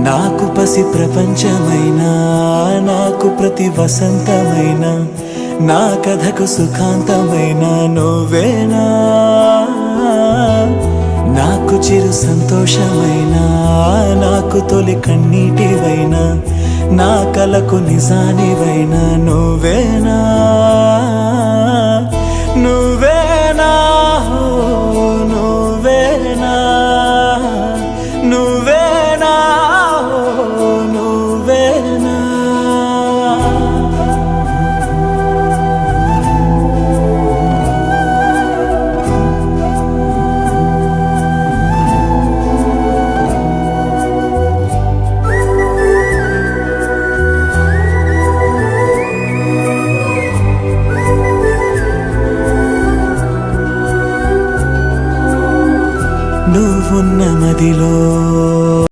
నాకు పసి ప్రపంచమైనా, నాకు ప్రతి వసంతమైన, నా కథకు సుఖాంతమైన నువ్వేనా. నాకు చిరు సంతోషమైనా, నాకు తొలి కన్నీటివైనా, నా కలకు నిజానివైనా నువ్వేనా. నువ్వేనా, ఓ నువ్వేనా, నువ్వేనా, ఓ నువ్వేనా. నువ్వున్న మదిలో